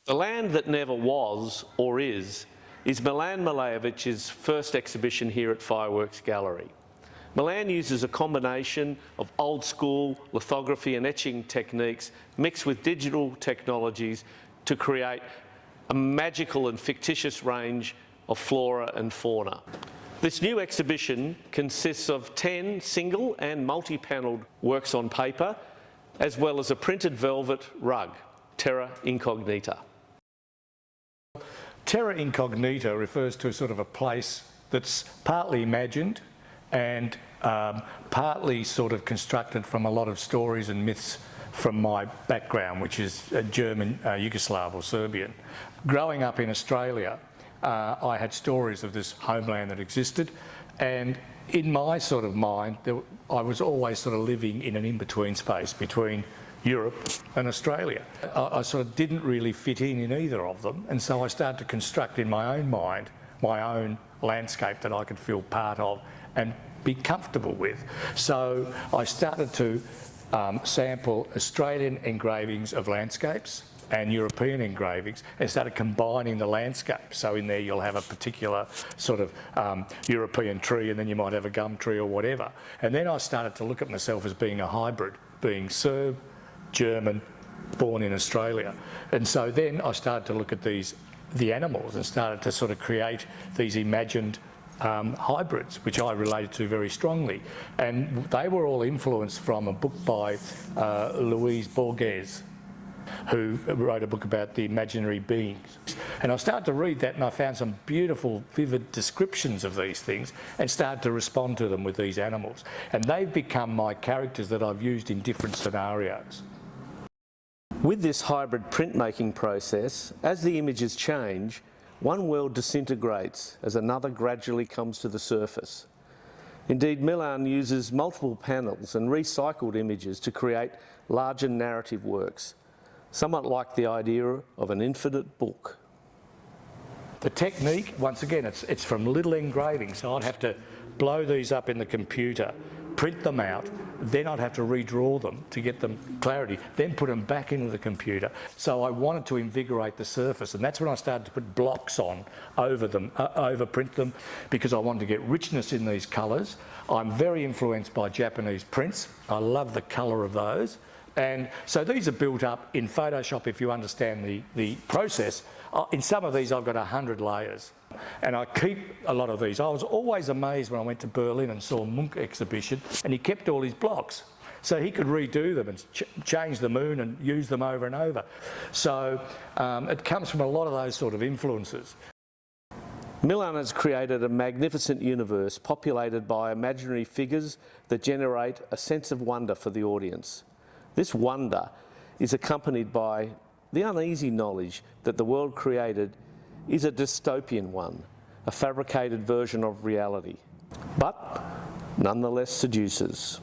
The Land That Never Was, or is Milan Milojevic's first exhibition here at Fireworks Gallery. Milan uses a combination of old-school lithography and etching techniques mixed with digital technologies to create a magical and fictitious range of flora and fauna. This new exhibition consists of 10 single and multi-panelled works on paper, as well as a printed velvet rug, terra incognita. Terra incognita refers to a sort of a place that's partly imagined and partly sort of constructed from a lot of stories and myths from my background, which is German, Yugoslav or Serbian. Growing up in Australia, I had stories of this homeland that existed, and in my sort of mind, I was always sort of living in an in-between space between Europe and Australia. I sort of didn't really fit in either of them, and so I started to construct in my own mind my own landscape that I could feel part of and be comfortable with. So I started to sample Australian engravings of landscapes and European engravings and started combining the landscape. So in there you'll have a particular sort of European tree, and then you might have a gum tree or whatever. And then I started to look at myself as being a hybrid, being Serb, German, born in Australia. And so then I started to look at the animals and started to sort of create these imagined hybrids, which I related to very strongly. And they were all influenced from a book by Luis Borges, who wrote a book about the imaginary beings. And I started to read that, and I found some beautiful, vivid descriptions of these things and started to respond to them with these animals. And they've become my characters that I've used in different scenarios. With this hybrid printmaking process, as the images change, one world disintegrates as another gradually comes to the surface. Indeed, Milan uses multiple panels and recycled images to create larger narrative works, somewhat like the idea of an infinite book. The technique, once again, it's from little engravings. So I'd have to blow these up in the computer, print them out, then I'd have to redraw them to get them clarity, then put them back into the computer. So I wanted to invigorate the surface, and that's when I started to put blocks on over them, overprint them, because I wanted to get richness in these colours. I'm very influenced by Japanese prints. I love the colour of those. And so these are built up in Photoshop if you understand the process. In some of these I've got 100 layers, and I keep a lot of these. I was always amazed when I went to Berlin and saw a Munch exhibition, and he kept all his blocks. So he could redo them and change the moon and use them over and over. So it comes from a lot of those sort of influences. Milan has created a magnificent universe populated by imaginary figures that generate a sense of wonder for the audience. This wonder is accompanied by the uneasy knowledge that the world created is a dystopian one, a fabricated version of reality, but nonetheless seduces.